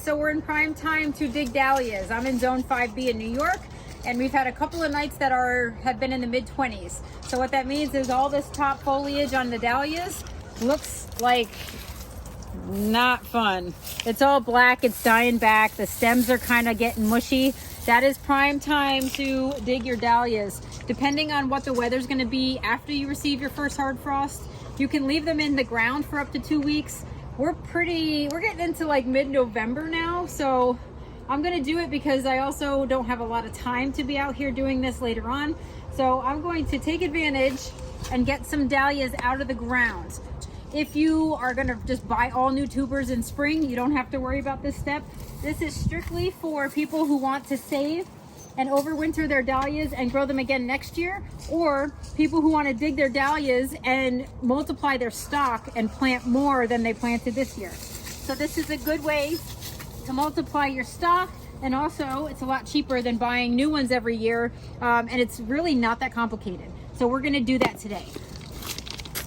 so we're in prime time to dig dahlias. I'm in zone 5B in New York, and we've had a couple of nights that have been in the mid-20s. So what that means is all this top foliage on the dahlias looks like not fun. It's all black, it's dying back, the stems are kind of getting mushy. That is prime time to dig your dahlias. Depending on what the weather's going to be after you receive your first hard frost, you can leave them in the ground for up to 2 weeks. We're getting into like mid-November now, so I'm going to do it because I also don't have a lot of time to be out here doing this later on. So I'm going to take advantage and get some dahlias out of the ground. If you are going to just buy all new tubers in spring, you don't have to worry about this step. This is strictly for people who want to save and overwinter their dahlias and grow them again next year, or people who want to dig their dahlias and multiply their stock and plant more than they planted this year. So this is a good way to multiply your stock, and also it's a lot cheaper than buying new ones every year, and it's really not that complicated. So we're going to do that today.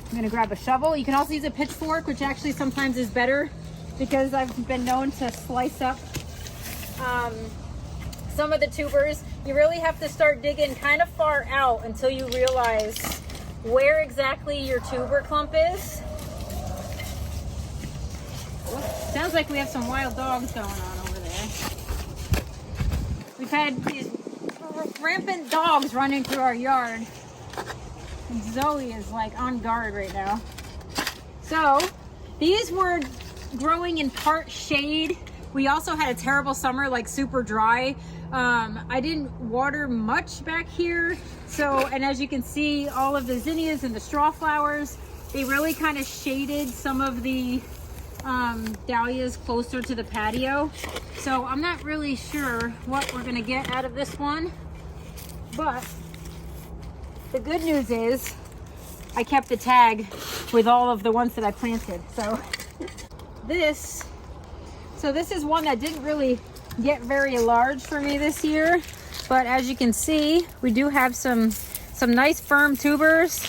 I'm going to grab a shovel. You can also use a pitchfork, which actually sometimes is better because I've been known to slice up some of the tubers. You really have to start digging kind of far out until you realize where exactly your tuber clump is. Sounds like we have some wild dogs going on over there. We've had these rampant dogs running through our yard. And Zoe is like on guard right now. So these were growing in part shade. We also had a terrible summer, like super dry. I didn't water much back here. So, and as you can see, all of the zinnias and the straw flowers, they really kind of shaded some of the dahlias closer to the patio. So I'm not really sure what we're gonna get out of this one, but the good news is I kept the tag with all of the ones that I planted. So this is one that didn't really get very large for me this year, but as you can see, we do have some nice firm tubers,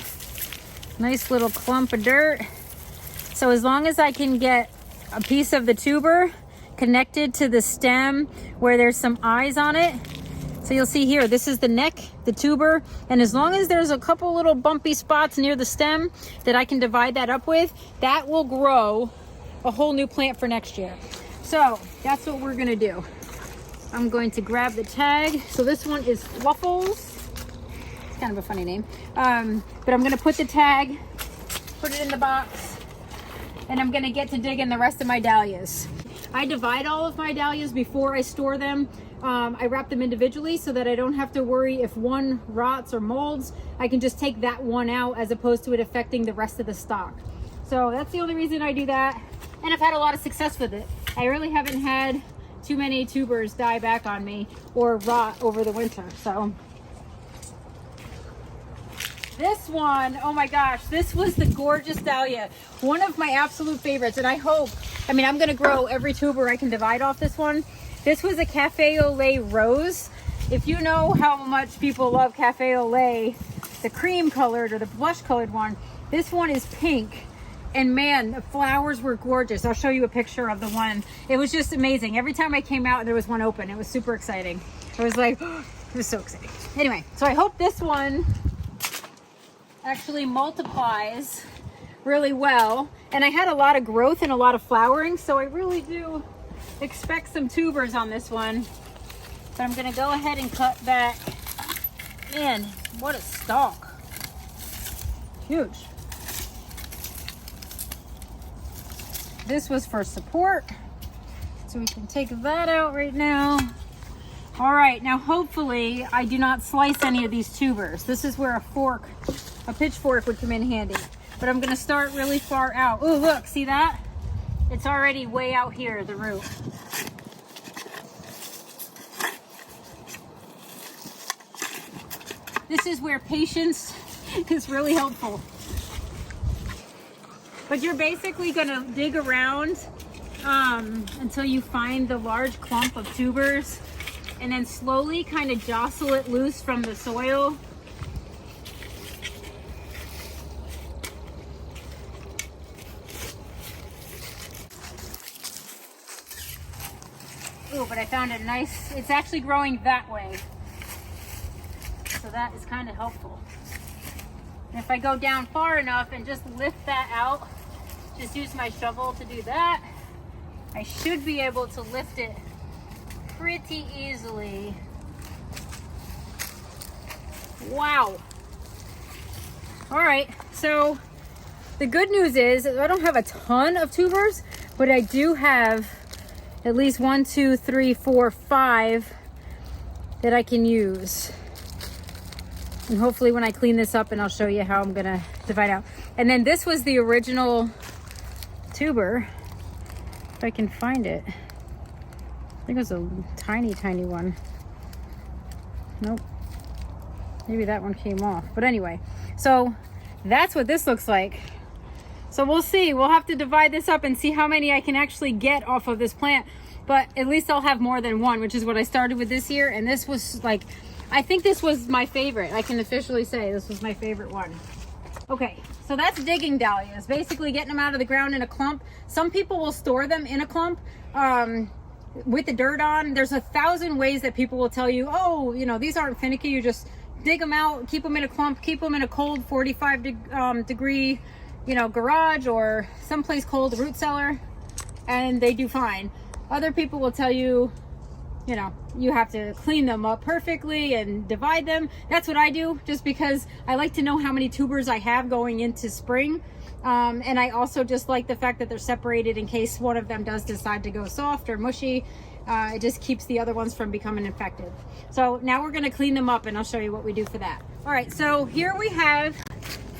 nice little clump of dirt. So as long as I can get a piece of the tuber connected to the stem where there's some eyes on it. So you'll see here, this is the neck, the tuber, and as long as there's a couple little bumpy spots near the stem that I can divide that up with, that will grow a whole new plant for next year. So that's what we're gonna do. I'm going to grab the tag. So this one is Fluffles. It's kind of a funny name. But I'm gonna put the tag, put it in the box, and I'm gonna get to digging the rest of my dahlias. I divide all of my dahlias before I store them. I wrap them individually so that I don't have to worry if one rots or molds. I can just take that one out as opposed to it affecting the rest of the stock. So that's the only reason I do that. And I've had a lot of success with it. I really haven't had too many tubers die back on me or rot over the winter. So this one, oh my gosh, this was the gorgeous dahlia. One of my absolute favorites. And I'm gonna grow every tuber I can divide off this one. This was a Cafe au lait rose. If you know how much people love Cafe au lait, the cream colored or the blush colored one, this one is pink. And man, the flowers were gorgeous. I'll show you a picture of the one. It was just amazing. Every time I came out, there was one open. It was super exciting. I was like, oh, it was so exciting. Anyway, so I hope this one actually multiplies really well. And I had a lot of growth and a lot of flowering, so I really do expect some tubers on this one. But I'm gonna go ahead and cut back. Man, what a stalk. Huge. This was for support, so we can take that out right now. All right, now hopefully I do not slice any of these tubers. This is where a pitchfork would come in handy. But I'm gonna start really far out. Oh, look, see that? It's already way out here, the root. This is where patience is really helpful. But you're basically gonna dig around until you find the large clump of tubers, and then slowly kind of jostle it loose from the soil. but I found a nice, it's actually growing that way. So that is kind of helpful. And if I go down far enough and just lift that out, just use my shovel to do that, I should be able to lift it pretty easily. Wow. All right, so the good news is I don't have a ton of tubers, but I do have at least 1, 2, 3, 4, 5 that I can use. And hopefully when I clean this up, and I'll show you how I'm gonna divide out. And then this was the original tuber, if I can find it. I think it was a tiny, tiny one. Nope. Maybe that one came off. But anyway, so that's what this looks like. So we'll see. We'll have to divide this up and see how many I can actually get off of this plant. But at least I'll have more than one, which is what I started with this year. And this was like, I think this was my favorite. I can officially say this was my favorite one. Okay, so that's digging dahlias. Basically getting them out of the ground in a clump. Some people will store them in a clump with the dirt on. There's 1,000 ways that people will tell you, oh, you know, these aren't finicky. You just dig them out, keep them in a clump, keep them in a cold 45 degree, you know, garage or someplace cold, root cellar, and they do fine. Other people will tell you, you know, you have to clean them up perfectly and divide them. That's what I do, just because I like to know how many tubers I have going into spring. And I also just like the fact that they're separated in case one of them does decide to go soft or mushy. It just keeps the other ones from becoming infected. So now we're gonna clean them up and I'll show you what we do for that. All right, so here we have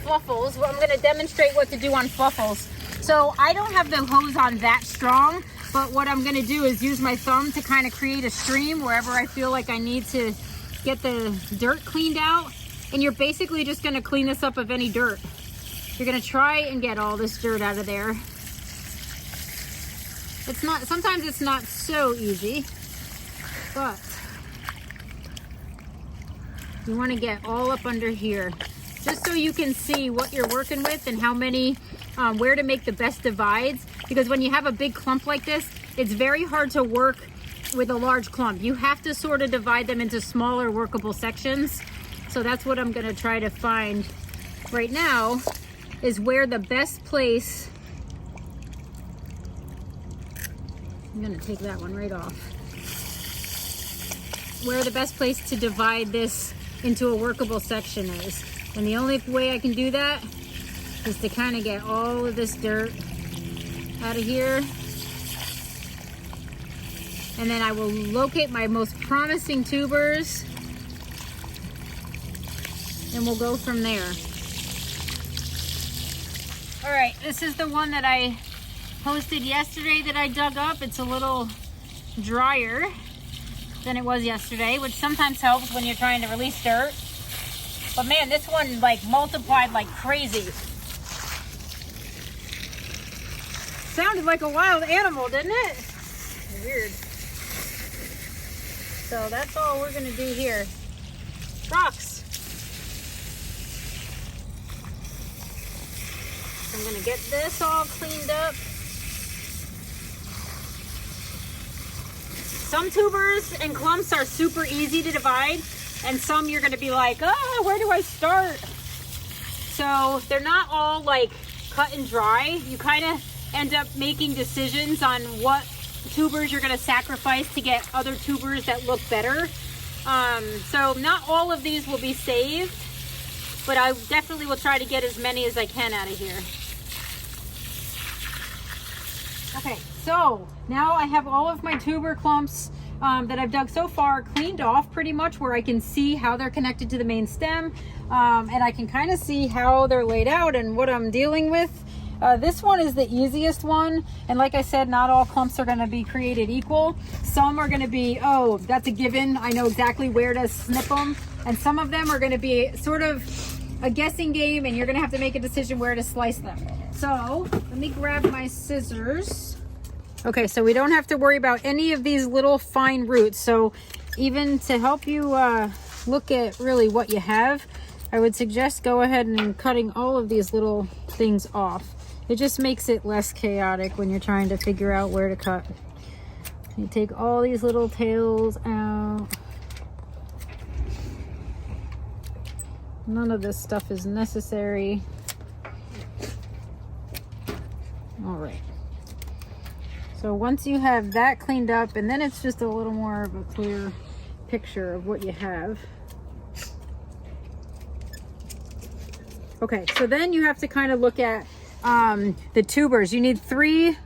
fluffles. Well, I'm gonna demonstrate what to do on fluffles. So I don't have the hose on that strong, but what I'm gonna do is use my thumb to kind of create a stream wherever I feel like I need to get the dirt cleaned out. And you're basically just gonna clean this up of any dirt. You're gonna try and get all this dirt out of there. It's not, sometimes it's not so easy, but you wanna get all up under here, just so you can see what you're working with and how many, where to make the best divides. Because when you have a big clump like this, it's very hard to work with a large clump. You have to sort of divide them into smaller workable sections. So that's what I'm gonna try to find right now, is where the best place, I'm gonna take that one right off, where the best place to divide this into a workable section is. And the only way I can do that is to kind of get all of this dirt out of here. And then I will locate my most promising tubers and we'll go from there. All right, this is the one that I posted yesterday that I dug up. It's a little drier than it was yesterday, which sometimes helps when you're trying to release dirt. But man, this one like multiplied like crazy. Sounded like a wild animal, didn't it? Weird. So that's all we're gonna do here. Rocks. I'm gonna get this all cleaned up. Some tubers and clumps are super easy to divide, and some you're gonna be like, oh, where do I start? So they're not all like cut and dry. You kind of end up making decisions on what tubers you're gonna sacrifice to get other tubers that look better. So not all of these will be saved, but I definitely will try to get as many as I can out of here. Okay, so now I have all of my tuber clumps that I've dug so far cleaned off pretty much, where I can see how they're connected to the main stem, and I can kind of see how they're laid out and what I'm dealing with. This one is the easiest one, and like I said, not all clumps are going to be created equal. Some are going to be, oh, that's a given, I know exactly where to snip them, and some of them are going to be sort of a guessing game, and you're going to have to make a decision where to slice them. So let me grab my scissors. Okay, so we don't have to worry about any of these little fine roots. So even to help you look at really what you have, I would suggest go ahead and cutting all of these little things off. It just makes it less chaotic when you're trying to figure out where to cut. You take all these little tails out. None of this stuff is necessary. All right. So once you have that cleaned up, and then it's just a little more of a clear picture of what you have. Okay, so then you have to kind of look at the tubers. You need 3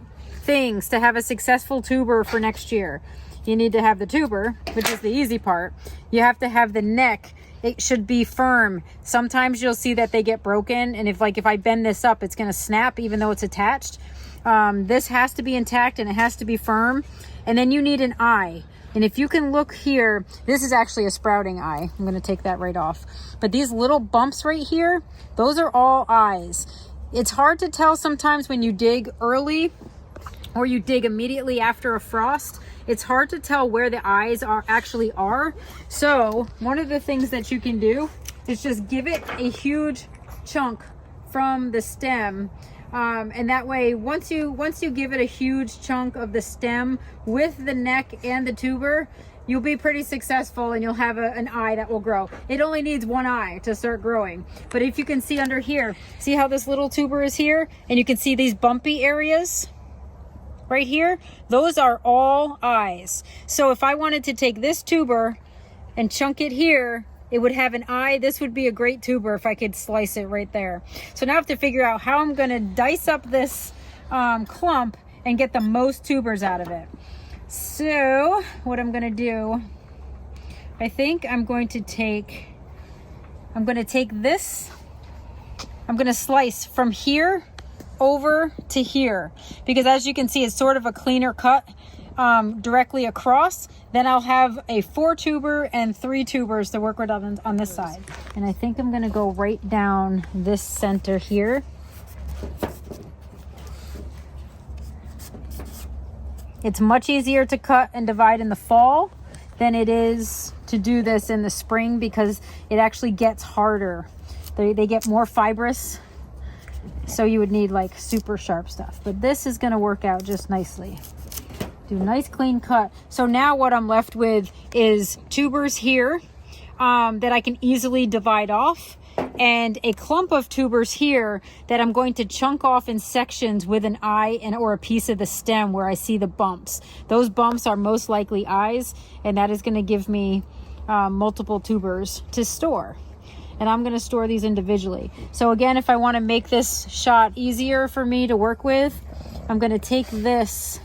things to have a successful tuber for next year. You need to have the tuber, which is the easy part. You have to have the neck. It should be firm. Sometimes you'll see that they get broken, and if I bend this up, it's gonna snap even though it's attached. This has to be intact and it has to be firm. And then you need an eye. And if you can look here, this is actually a sprouting eye. I'm gonna take that right off. But these little bumps right here, those are all eyes. It's hard to tell sometimes when you dig early or you dig immediately after a frost. It's hard to tell where the eyes actually are. So one of the things that you can do is just give it a huge chunk from the stem. And that way, once you give it a huge chunk of the stem with the neck and the tuber, you'll be pretty successful and you'll have an eye that will grow. It only needs 1 eye to start growing. But if you can see under here, see how this little tuber is here? And you can see these bumpy areas right here? Those are all eyes. So if I wanted to take this tuber and chunk it here, it would have an eye. This would be a great tuber if I could slice it right there. So now I have to figure out how I'm gonna dice up this clump and get the most tubers out of it. So what I'm gonna do, I think I'm gonna take this, I'm gonna slice from here over to here, because as you can see, it's sort of a cleaner cut directly across. Then I'll have a 4 tuber and 3 tubers to work with on this side. And I think I'm gonna go right down this center here. It's much easier to cut and divide in the fall than it is to do this in the spring, because it actually gets harder. They get more fibrous. So you would need like super sharp stuff, but this is going to work out just nicely. Do a nice clean cut. So now what I'm left with is tubers here that I can easily divide off, and a clump of tubers here that I'm going to chunk off in sections with an eye or a piece of the stem where I see the bumps. Those bumps are most likely eyes, and that is going to give me multiple tubers to store. And I'm going to store these individually. So again, if I want to make this shot easier for me to work with, I'm going to take this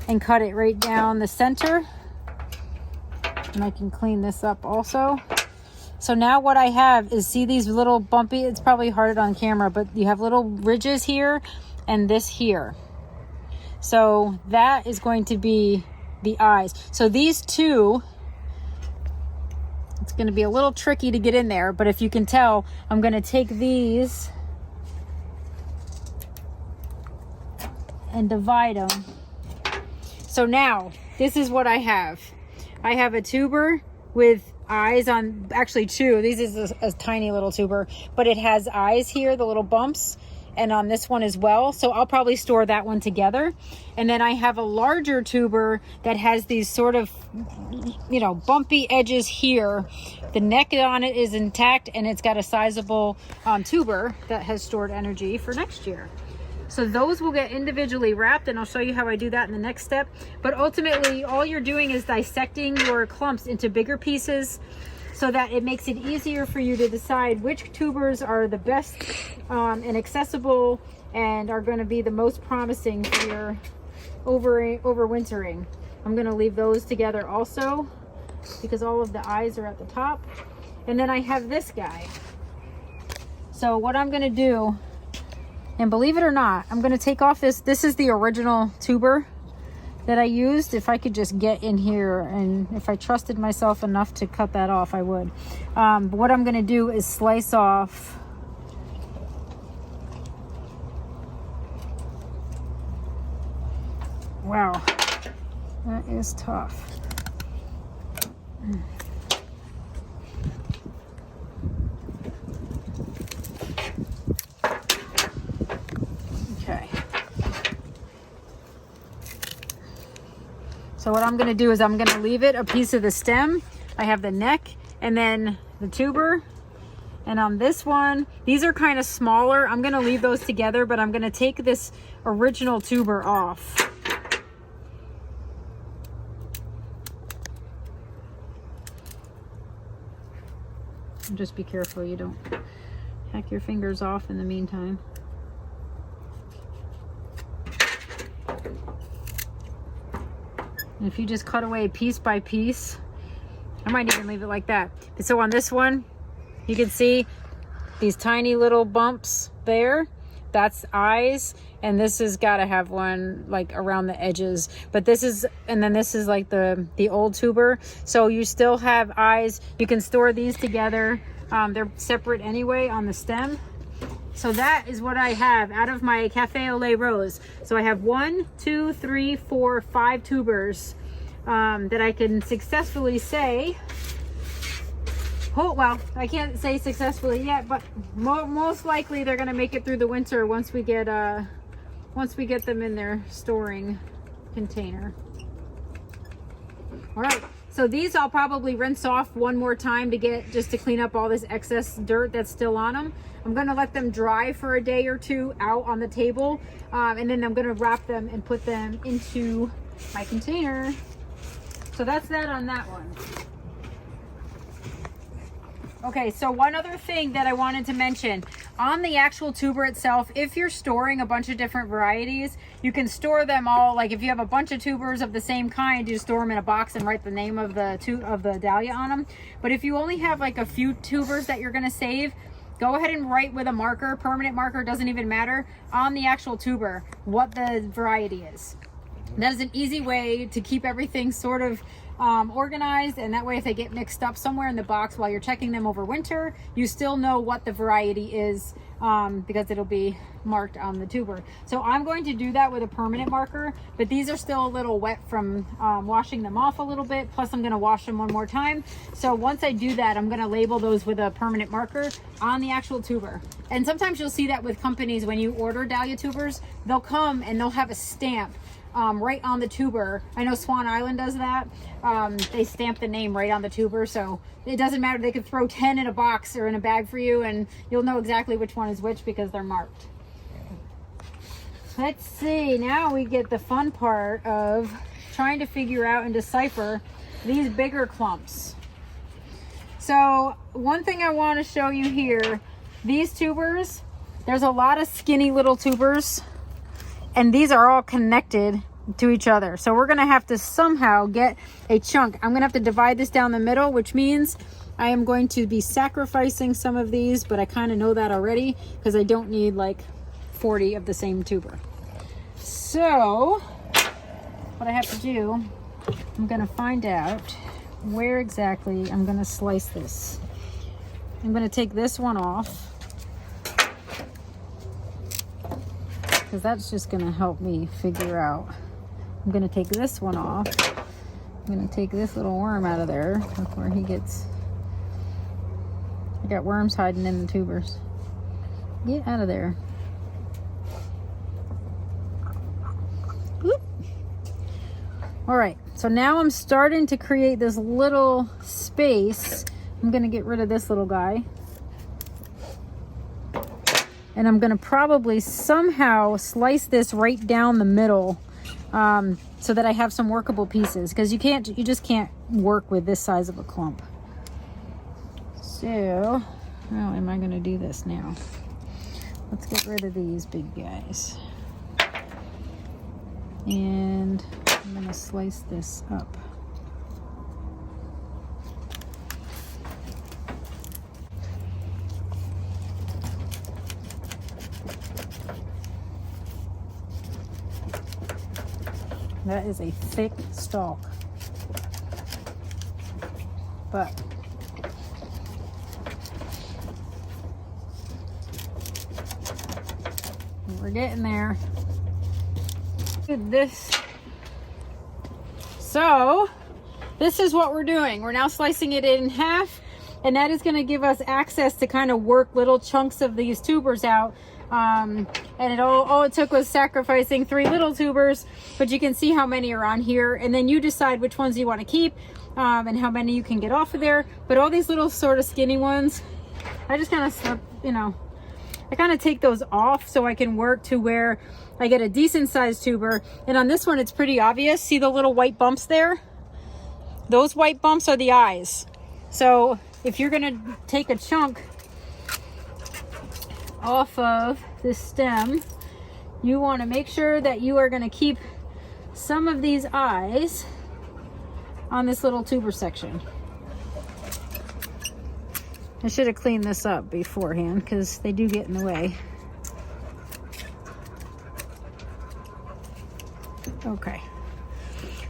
and cut it right down the center. And I can clean this up also. So now what I have is, see these little bumpy, it's probably hard on camera, but you have little ridges here and this here. So that is going to be the eyes. So these two, it's going to be a little tricky to get in there, but if you can tell, I'm going to take these and divide them. So now this is what I have. I have a tuber with eyes on, actually 2. This is a tiny little tuber, but it has eyes here, the little bumps, and on this one as well. So I'll probably store that one together. And then I have a larger tuber that has these sort of, you know, bumpy edges here. The neck on it is intact, and it's got a sizable tuber that has stored energy for next year. So those will get individually wrapped, and I'll show you how I do that in the next step. But ultimately, all you're doing is dissecting your clumps into bigger pieces so that it makes it easier for you to decide which tubers are the best and accessible and are going to be the most promising for your overwintering. I'm going to leave those together also because all of the eyes are at the top. And then I have this guy. So what I'm going to do, and believe it or not, I'm going to take off this. This is the original tuber that I used. If I could just get in here, and if I trusted myself enough to cut that off, I would. But what I'm going to do is slice off wow, that is tough. So So what I'm gonna do is I'm gonna leave it a piece of the stem. I have the neck and then the tuber. And on this one, these are kind of smaller. I'm gonna leave those together, but I'm gonna take this original tuber off. And just be careful you don't hack your fingers off in the meantime. And if you just cut away piece by piece, I might even leave it like that. So on this one, you can see these tiny little bumps there. That's eyes. And this has got to have one like around the edges. But this is, and then this is like the old tuber. So you still have eyes. You can store these together. They're separate anyway on the stem. So that is what I have out of my Cafe au lait rose. So I have 1, 2, 3, 4, 5 tubers that I can successfully say. Oh, well, I can't say successfully yet, but most likely they're going to make it through the winter once we get them in their storing container. All right. So these I'll probably rinse off one more time just to clean up all this excess dirt that's still on them. I'm going to let them dry for a day or two out on the table. And then I'm going to wrap them and put them into my container. So that's that on that one. Okay, so one other thing that I wanted to mention on the actual tuber itself, if you're storing a bunch of different varieties, you can store them all. Like if you have a bunch of tubers of the same kind, you store them in a box and write the name of the dahlia on them. But if you only have like a few tubers that you're going to save, go ahead and write with a marker, permanent marker, doesn't even matter, on the actual tuber what the variety is. That is an easy way to keep everything sort of organized, and that way if they get mixed up somewhere in the box while you're checking them over winter, you still know what the variety is because it'll be marked on the tuber. So I'm going to do that with a permanent marker, but these are still a little wet from washing them off a little bit, plus I'm going to wash them one more time. So once I do that, I'm going to label those with a permanent marker on the actual tuber. And sometimes you'll see that with companies when you order dahlia tubers, they'll come and they'll have a stamp right on the tuber. I know Swan Island does that. They stamp the name right on the tuber, so it doesn't matter. They could throw 10 in a box or in a bag for you and you'll know exactly which one is which because they're marked. Let's see, now we get the fun part of trying to figure out and decipher these bigger clumps. So one thing I want to show you here, these tubers, there's a lot of skinny little tubers and these are all connected to each other. So we're gonna have to somehow get a chunk. I'm gonna have to divide this down the middle, which means I am going to be sacrificing some of these, but I kind of know that already because I don't need like 40 of the same tuber. So what I have to do, I'm gonna find out where exactly I'm gonna slice this. I'm gonna take this one off because that's just gonna help me figure out. I'm gonna take this one off. I'm gonna take this little worm out of there before he gets, I got worms hiding in the tubers. Get out of there. Whoop. All right, so now I'm starting to create this little space. I'm gonna get rid of this little guy. And I'm gonna probably somehow slice this right down the middle so that I have some workable pieces, because you just can't work with this size of a clump. So how am I gonna do this now? Let's get rid of these big guys. And I'm gonna slice this up. That is a thick stalk, but we're getting there. This. So this is what we're doing. We're now slicing it in half, and that is going to give us access to kind of work little chunks of these tubers out And all it took was sacrificing 3 little tubers, but you can see how many are on here, and then you decide which ones you want to keep, and how many you can get off of there. But all these little sort of skinny ones, I just kind of, you know, I kind of take those off so I can work to where I get a decent sized tuber. And on this one, it's pretty obvious. See the little white bumps there? Those white bumps are the eyes. So if you're gonna take a chunk off of this stem, you want to make sure that you are going to keep some of these eyes on this little tuber section. I should have cleaned this up beforehand because they do get in the way. Okay.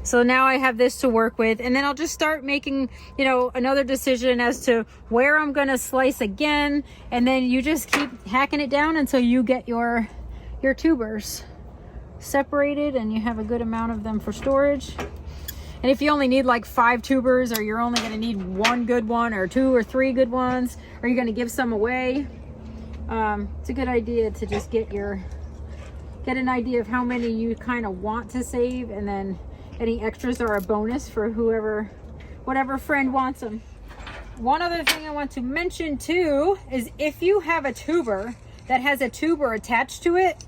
So now I have this to work with, and then I'll just start making, you know, another decision as to where I'm going to slice again. And then you just keep hacking it down until you get your tubers separated and you have a good amount of them for storage. And if you only need like 5 tubers, or you're only going to need 1 good one or 2 or 3 good ones, or you're going to give some away, it's a good idea to just get an idea of how many you kind of want to save, and then any extras are a bonus for whatever friend wants them. One other thing I want to mention too is if you have a tuber that has a tuber attached to it,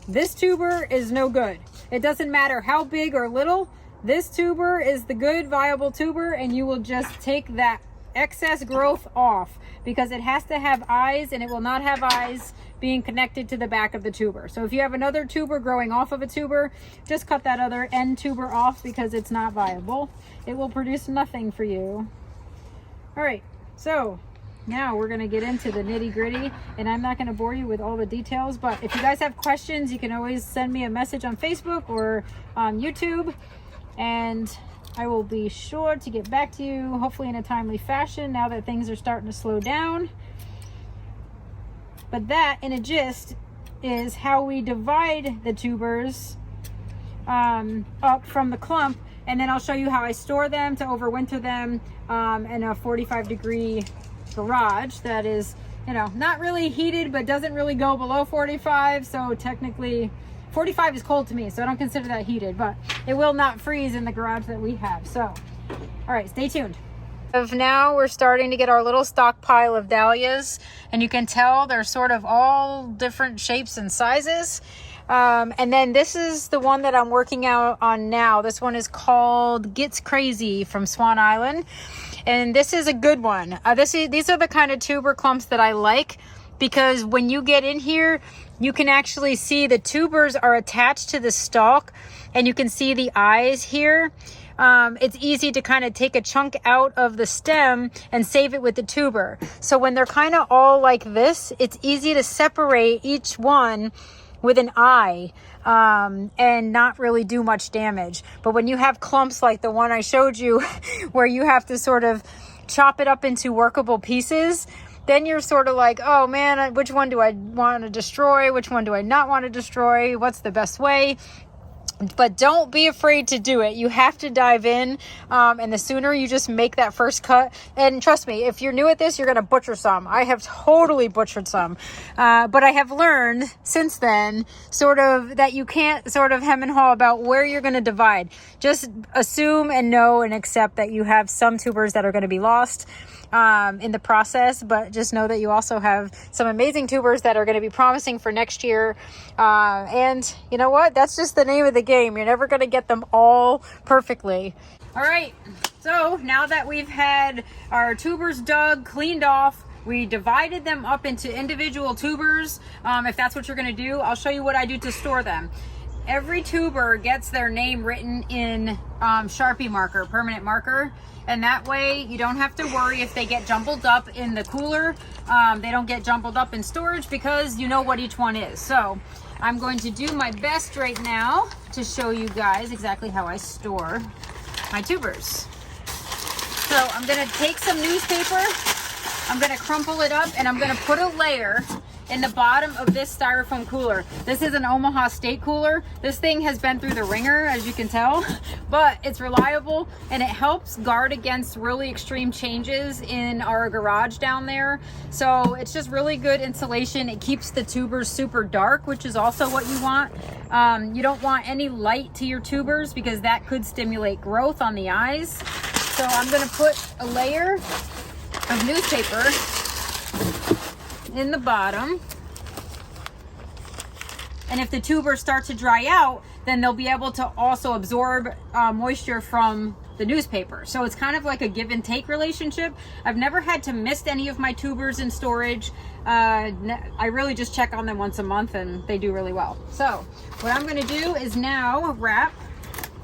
this tuber is no good. It doesn't matter how big or little, this tuber is the good viable tuber, and you will just take that excess growth off because it has to have eyes, and it will not have eyes being connected to the back of the tuber. So if you have another tuber growing off of a tuber, just cut that other end tuber off because it's not viable. It will produce nothing for you. All right, so now we're gonna get into the nitty gritty, and I'm not gonna bore you with all the details, but if you guys have questions, you can always send me a message on Facebook or on YouTube, and I will be sure to get back to you, hopefully in a timely fashion now that things are starting to slow down. But that, in a gist, is how we divide the tubers up from the clump, and then I'll show you how I store them to overwinter them in a 45-degree garage that is, you know, not really heated but doesn't really go below 45. So technically 45 is cold to me, so I don't consider that heated, but it will not freeze in the garage that we have. So all right, stay tuned. Now we're starting to get our little stockpile of dahlias, and you can tell they're sort of all different shapes and sizes. And then this is the one that I'm working out on now. This one is called Gets Crazy from Swan Island, and this is a good one. These are the kind of tuber clumps that I like, because when you get in here, you can actually see the tubers are attached to the stalk, and you can see the eyes here. It's easy to kind of take a chunk out of the stem and save it with the tuber. So when they're kind of all like this, it's easy to separate each one with an eye and not really do much damage. But when you have clumps like the one I showed you where you have to sort of chop it up into workable pieces, then you're sort of like, oh man, which one do I want to destroy? Which one do I not want to destroy? What's the best way? But don't be afraid to do it. You have to dive in, and the sooner you just make that first cut, and trust me, if you're new at this, you're going to butcher some. I have totally butchered some, but I have learned since then sort of that you can't sort of hem and haw about where you're going to divide. Just assume and know and accept that you have some tubers that are going to be lost in the process, but just know that you also have some amazing tubers that are going to be promising for next year. And you know what? That's just the name of the game. You're never going to get them all perfectly. All right. So now that we've had our tubers dug, cleaned off, we divided them up into individual tubers. If that's what you're going to do, I'll show you what I do to store them. Every tuber gets their name written in Sharpie marker, permanent marker. And that way you don't have to worry if they get jumbled up in the cooler. They don't get jumbled up in storage because you know what each one is. So I'm going to do my best right now to show you guys exactly how I store my tubers. So I'm going to take some newspaper, I'm going to crumple it up, and I'm going to put a layer in the bottom of this styrofoam cooler. This is an Omaha State cooler. This thing has been through the ringer, as you can tell, but it's reliable and it helps guard against really extreme changes in our garage down there. So it's just really good insulation. It keeps the tubers super dark, which is also what you want. You don't want any light to your tubers because that could stimulate growth on the eyes. So I'm gonna put a layer of newspaper in the bottom. And if the tubers start to dry out, then they'll be able to also absorb moisture from the newspaper. So it's kind of like a give and take relationship. I've never had to miss any of my tubers in storage. I really just check on them once a month and they do really well. So what I'm gonna do is now wrap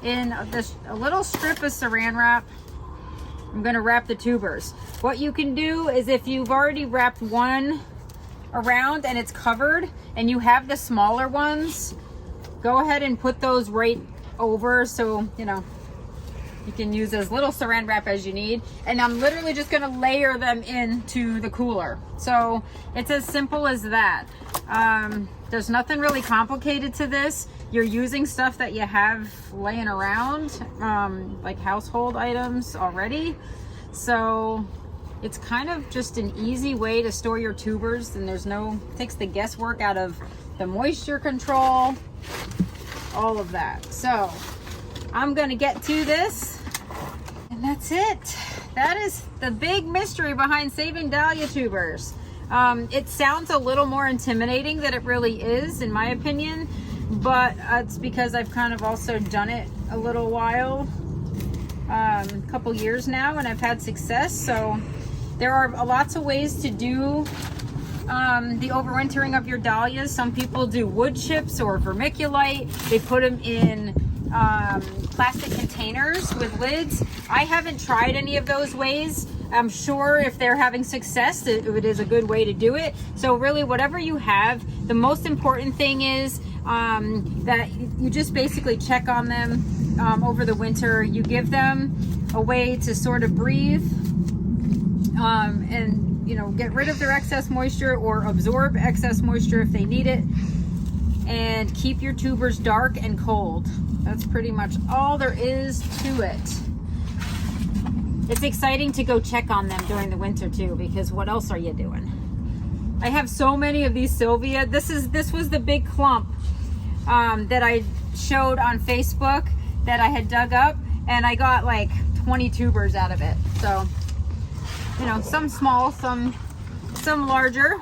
in a little strip of saran wrap. I'm gonna wrap the tubers. What you can do is if you've already wrapped one around and it's covered and you have the smaller ones, go ahead and put those right over, so you know you can use as little saran wrap as you need. And I'm literally just gonna layer them into the cooler. So it's as simple as that. There's nothing really complicated to this. You're using stuff that you have laying around, like household items already. So it's kind of just an easy way to store your tubers, and takes the guesswork out of the moisture control, all of that. So I'm gonna get to this, and that's it. That is the big mystery behind saving dahlia tubers. It sounds a little more intimidating than it really is, in my opinion, but it's because I've kind of also done it a little while, a couple years now, and I've had success. So there are lots of ways to do the overwintering of your dahlias. Some people do wood chips or vermiculite. They put them in plastic containers with lids. I haven't tried any of those ways. I'm sure if they're having success, it is a good way to do it. So really, whatever you have, the most important thing is that you just basically check on them over the winter. You give them a way to sort of breathe and get rid of their excess moisture or absorb excess moisture if they need it, and keep your tubers dark and cold. That's pretty much all there is to it. It's exciting to go check on them during the winter too, because what else are you doing? I have so many of these Sylvia. This was the big clump that I showed on Facebook that I had dug up, and I got like 20 tubers out of it. So some small, some larger.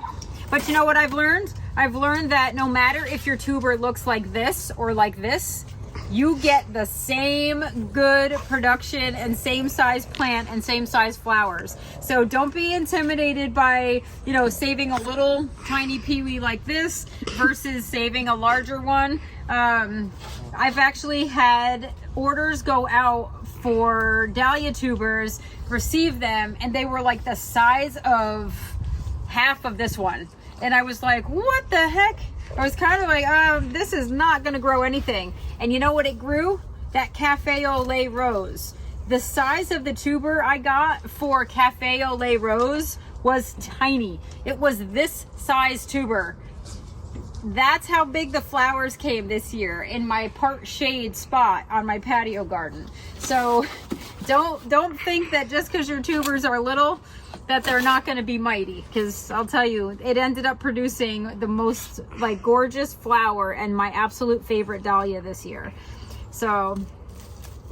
But you know what I've learned? I've learned that no matter if your tuber looks like this or like this, you get the same good production and same size plant and same size flowers. So don't be intimidated by, saving a little tiny peewee like this versus saving a larger one. I've actually had orders go out for dahlia tubers, receive them, and they were like the size of half of this one. And I was like, what the heck? I was kind of like, this is not going to grow anything. And you know what it grew? That cafe au lait rose. The size of the tuber I got for cafe au lait rose was tiny. It was this size tuber. That's how big the flowers came this year in my part shade spot on my patio garden. So don't think that just because your tubers are little that they're not going to be mighty, because I'll tell you, it ended up producing the most gorgeous flower and my absolute favorite dahlia this year. So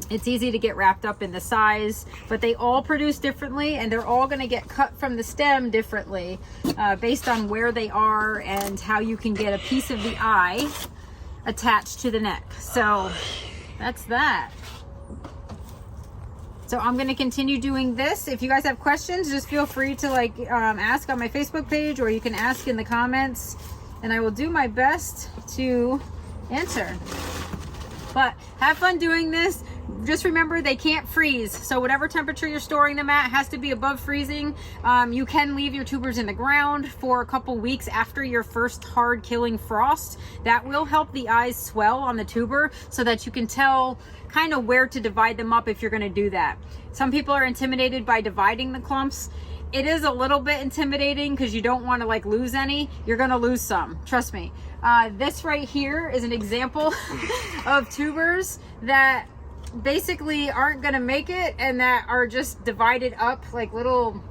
it's easy to get wrapped up in the size, but they all produce differently, and they're all going to get cut from the stem differently based on where they are and how you can get a piece of the eye attached to the neck. So that's that. So I'm going to continue doing this. If you guys have questions, just feel free to ask on my Facebook page, or you can ask in the comments, and I will do my best to answer. But have fun doing this. Just remember, they can't freeze. So whatever temperature you're storing them at has to be above freezing. You can leave your tubers in the ground for a couple weeks after your first hard killing frost. That will help the eyes swell on the tuber so that you can tell kind of where to divide them up if you're going to do that. Some people are intimidated by dividing the clumps. it is a little bit intimidating because you don't want to like lose any. You're gonna lose some, trust me. This right here is an example of tubers that basically aren't gonna make it and that are just divided up like little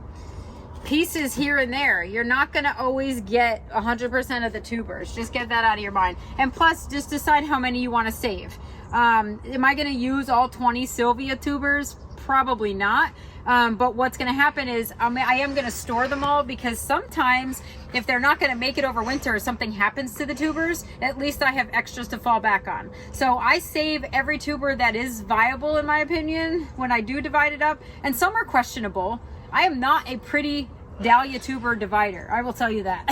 pieces here and there. You're not gonna always get 100% of the tubers. Just get that out of your mind. And plus, just decide how many you want to save. Am I gonna use all 20 Sylvia tubers? Probably not. But what's gonna happen is I am gonna store them all, because sometimes if they're not gonna make it over winter or something happens to the tubers, at least I have extras to fall back on. So I save every tuber that is viable, in my opinion, when I do divide it up. And some are questionable. I am not a pretty Dahlia tuber divider, I will tell you that.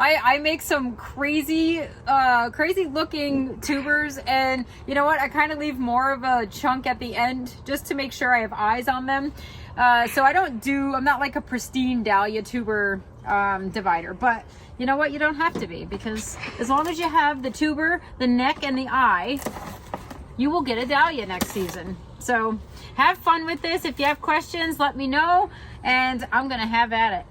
I make some crazy looking tubers, and you know what, I kind of leave more of a chunk at the end just to make sure I have eyes on them. So I'm not like a pristine Dahlia tuber divider, but you know what, you don't have to be, because as long as you have the tuber, the neck, and the eye, you will get a Dahlia next season. So have fun with this. If you have questions, let me know, and I'm gonna have at it.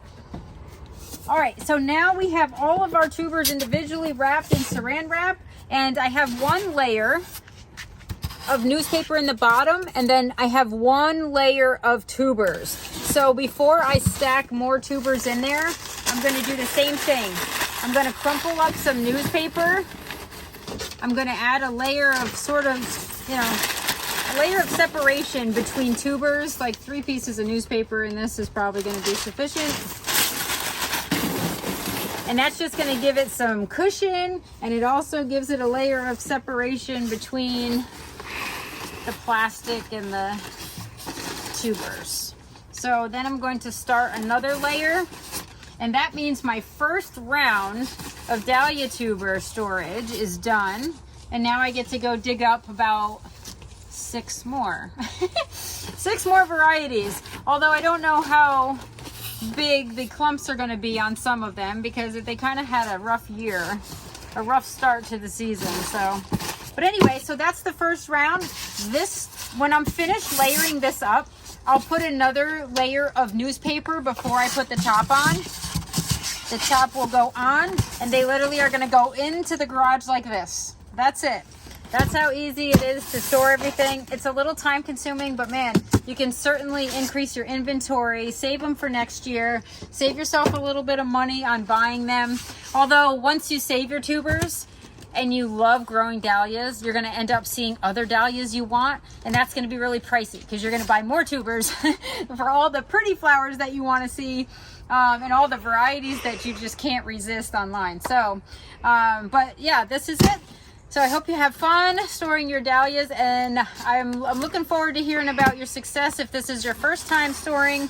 All right, so now we have all of our tubers individually wrapped in saran wrap, and I have one layer of newspaper in the bottom, and then I have one layer of tubers. So before I stack more tubers in there, I'm gonna do the same thing. I'm gonna crumple up some newspaper. I'm gonna add a layer of a layer of separation between tubers, like 3 pieces of newspaper, and this is probably gonna be sufficient. And that's just gonna give it some cushion, and it also gives it a layer of separation between the plastic and the tubers. So then I'm going to start another layer, and that means my first round of Dahlia tuber storage is done. And now I get to go dig up about 6 more. 6 more varieties. Although I don't know how big the clumps are going to be on some of them, because they kind of had a rough year, a rough start to the season. So, but anyway, so that's the first round. When I'm finished layering this up, I'll put another layer of newspaper before I put the top on. The top will go on, and they literally are going to go into the garage like this. That's it. That's how easy it is to store everything. It's a little time consuming, but man, you can certainly increase your inventory, save them for next year, save yourself a little bit of money on buying them. Although once you save your tubers and you love growing dahlias, you're gonna end up seeing other dahlias you want, and that's gonna be really pricey because you're gonna buy more tubers for all the pretty flowers that you wanna see. And all the varieties that you just can't resist online. So, but yeah, this is it. So I hope you have fun storing your dahlias, and I'm looking forward to hearing about your success if this is your first time storing,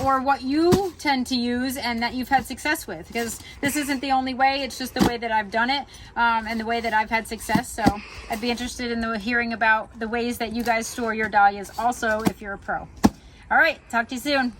or what you tend to use and that you've had success with, because this isn't the only way, it's just the way that I've done it, and the way that I've had success. So I'd be interested in hearing about the ways that you guys store your dahlias also, if you're a pro. All right, talk to you soon.